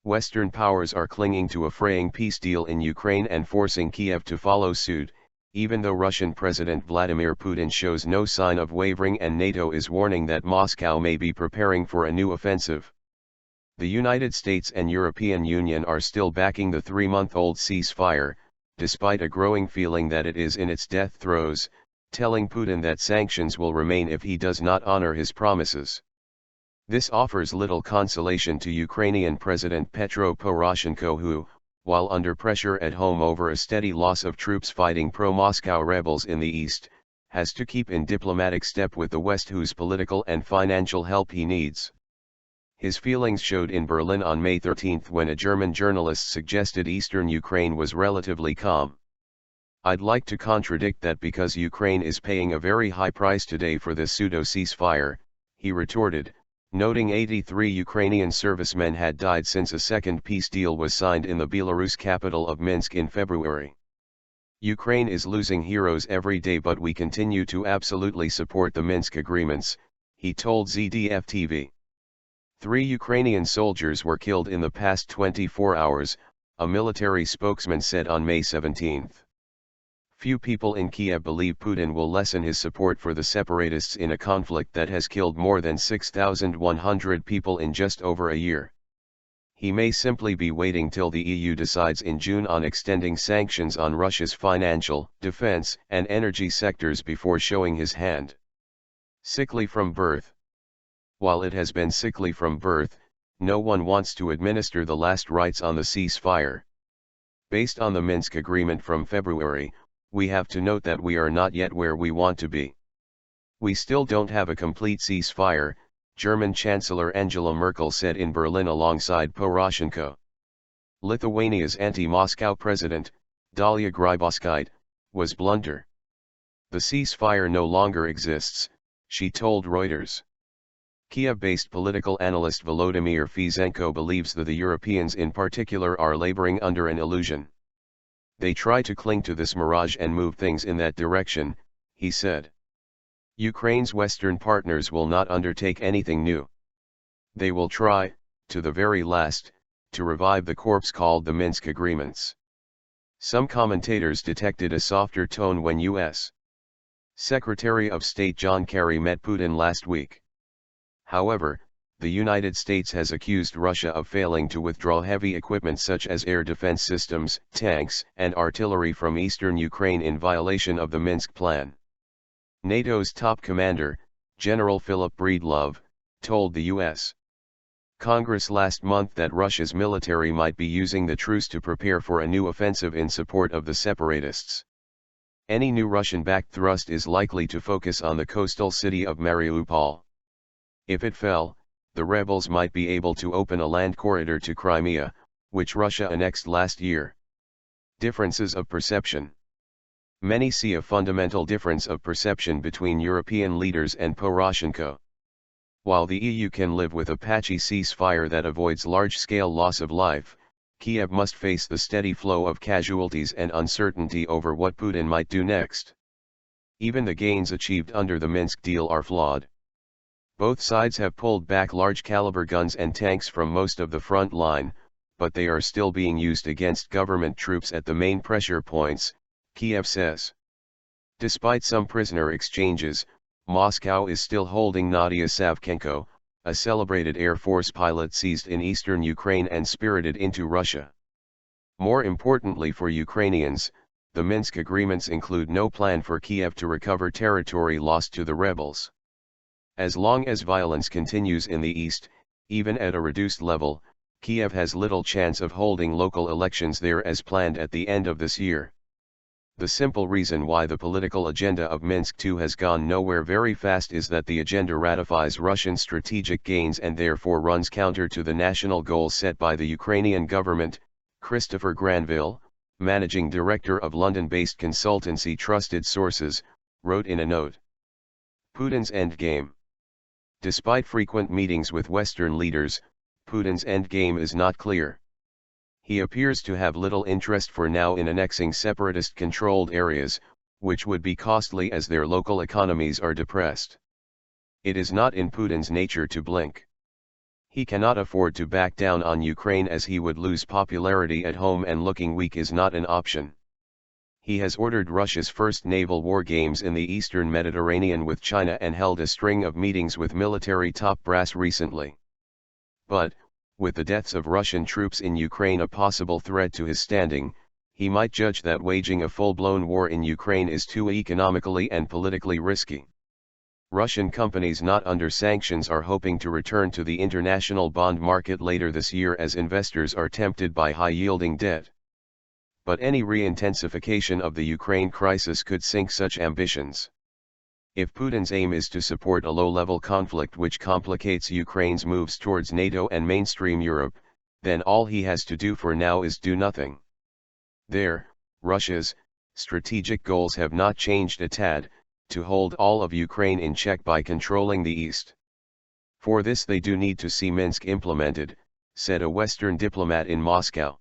Western powers are clinging to a fraying peace deal in Ukraine and forcing Kiev to follow suit, even though Russian President Vladimir Putin shows no sign of wavering and NATO is warning that Moscow may be preparing for a new offensive. The United States and European Union are still backing the 3-month-old ceasefire, despite a growing feeling that it is in its death throes, telling Putin that sanctions will remain if he does not honor his promises. This offers little consolation to Ukrainian President Petro Poroshenko who, while under pressure at home over a steady loss of troops fighting pro-Moscow rebels in the east, has to keep in diplomatic step with the West whose political and financial help he needs. His feelings showed in Berlin on May 13 when a German journalist suggested eastern Ukraine was relatively calm. "I'd like to contradict that because Ukraine is paying a very high price today for this pseudo-ceasefire," he retorted, noting 83 Ukrainian servicemen had died since a second peace deal was signed in the Belarus capital of Minsk in February. "Ukraine is losing heroes every day, but we continue to absolutely support the Minsk agreements," he told ZDF-TV. 3 Ukrainian soldiers were killed in the past 24 hours, a military spokesman said on May 17. Few people in Kiev believe Putin will lessen his support for the separatists in a conflict that has killed more than 6,100 people in just over a year. He may simply be waiting till the EU decides in June on extending sanctions on Russia's financial, defense, and energy sectors before showing his hand. Sickly from birth. While it has been sickly from birth, no one wants to administer the last rites on the ceasefire. Based on the Minsk agreement from February, we have to note that we are not yet where we want to be. We still don't have a complete ceasefire, German Chancellor Angela Merkel said in Berlin alongside Poroshenko. Lithuania's anti-Moscow president, Dalia Grybauskaite, was blunter. "The ceasefire no longer exists," she told Reuters. Kiev-based political analyst Volodymyr Fizenko believes that the Europeans in particular are laboring under an illusion. "They try to cling to this mirage and move things in that direction," he said. "Ukraine's Western partners will not undertake anything new. They will try, to the very last, to revive the corpse called the Minsk agreements." Some commentators detected a softer tone when U.S. Secretary of State John Kerry met Putin last week. However, the United States has accused Russia of failing to withdraw heavy equipment such as air defense systems, tanks, and artillery from eastern Ukraine in violation of the Minsk Plan. NATO's top commander, General Philip Breedlove, told the U.S. Congress last month that Russia's military might be using the truce to prepare for a new offensive in support of the separatists. Any new Russian-backed thrust is likely to focus on the coastal city of Mariupol. If it fell, the rebels might be able to open a land corridor to Crimea, which Russia annexed last year. Differences of perception. Many see a fundamental difference of perception between European leaders and Poroshenko. While the EU can live with a patchy ceasefire that avoids large-scale loss of life, Kiev must face the steady flow of casualties and uncertainty over what Putin might do next. Even the gains achieved under the Minsk deal are flawed. Both sides have pulled back large-caliber guns and tanks from most of the front line, but they are still being used against government troops at the main pressure points, Kiev says. Despite some prisoner exchanges, Moscow is still holding Nadia Savchenko, a celebrated Air Force pilot seized in eastern Ukraine and spirited into Russia. More importantly for Ukrainians, the Minsk agreements include no plan for Kiev to recover territory lost to the rebels. As long as violence continues in the east, even at a reduced level, Kiev has little chance of holding local elections there as planned at the end of this year. The simple reason why the political agenda of Minsk II has gone nowhere very fast is that the agenda ratifies Russian strategic gains and therefore runs counter to the national goals set by the Ukrainian government, Christopher Granville, managing director of London-based consultancy Trusted Sources, wrote in a note. Putin's endgame. Despite frequent meetings with Western leaders, Putin's endgame is not clear. He appears to have little interest for now in annexing separatist-controlled areas, which would be costly as their local economies are depressed. It is not in Putin's nature to blink. He cannot afford to back down on Ukraine as he would lose popularity at home, and looking weak is not an option. He has ordered Russia's first naval war games in the eastern Mediterranean with China and held a string of meetings with military top brass recently. But, with the deaths of Russian troops in Ukraine a possible threat to his standing, he might judge that waging a full-blown war in Ukraine is too economically and politically risky. Russian companies not under sanctions are hoping to return to the international bond market later this year as investors are tempted by high-yielding debt. But any re-intensification of the Ukraine crisis could sink such ambitions. If Putin's aim is to support a low-level conflict which complicates Ukraine's moves towards NATO and mainstream Europe, then all he has to do for now is do nothing. Russia's strategic goals have not changed a tad: to hold all of Ukraine in check by controlling the east. For this they do need to see Minsk implemented, said a Western diplomat in Moscow.